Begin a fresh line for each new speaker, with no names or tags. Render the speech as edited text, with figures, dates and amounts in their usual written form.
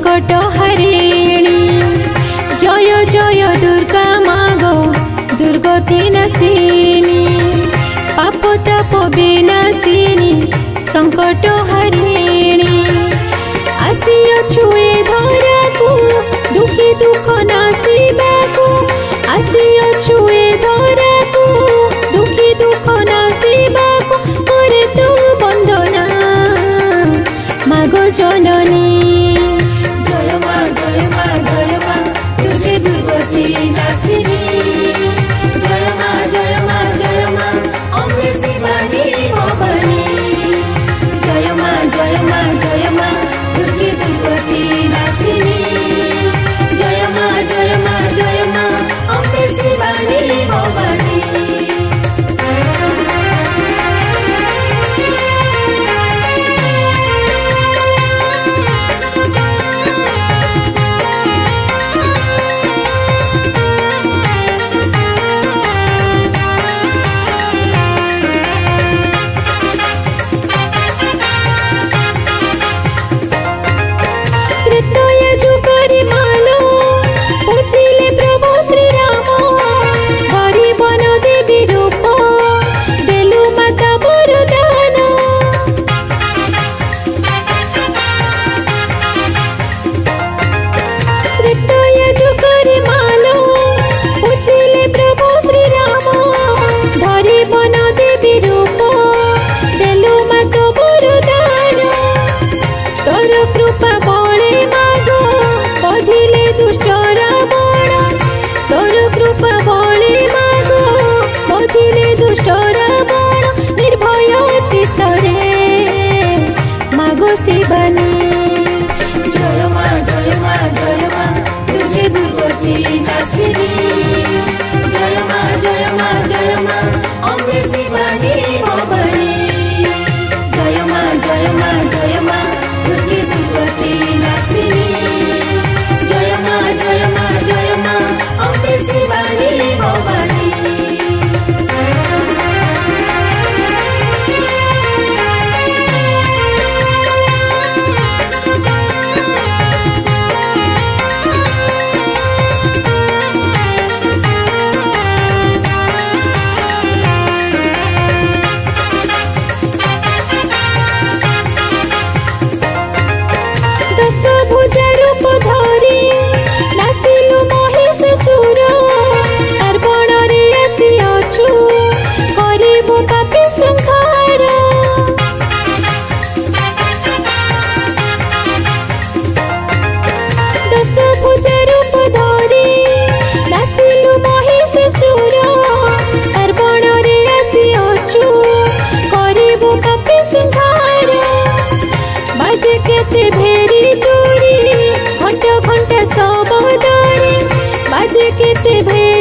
संकट हरिणी। जय जय दुर्गा मागो दुर्गति नाशिनी, पाप ताप विनाशिनी संकट हरिणी। आसियो छुए धरा को दुखी दुख नाशिबा को, आसियो छुए धरा को दुखी दुख नाशिबा को। करे तू बंदना मागो जननी। जय मां जय मां जय मां दुर्गे दुर्गति नाशिनी। जय मां जय मां जय मां अम्बे शिवानी भवानी। जय मां जय मां जय मां दुर्गे दुर्गति नाशिनी। जय मां जय मां जय मां अम्बे शिवानी भवानी। शिवानी जय मां जय मां जय मां दुर्गे दुर्गति नाशिनी। जय मां जय मां जय मां अम्बे शिवानी भवानी। जय मां जय मां जय मां दुर्गे दुर्गति नाशिनी। जय मां जय मां जय मां अम्बे शिवानी भवानी।
केते भेरी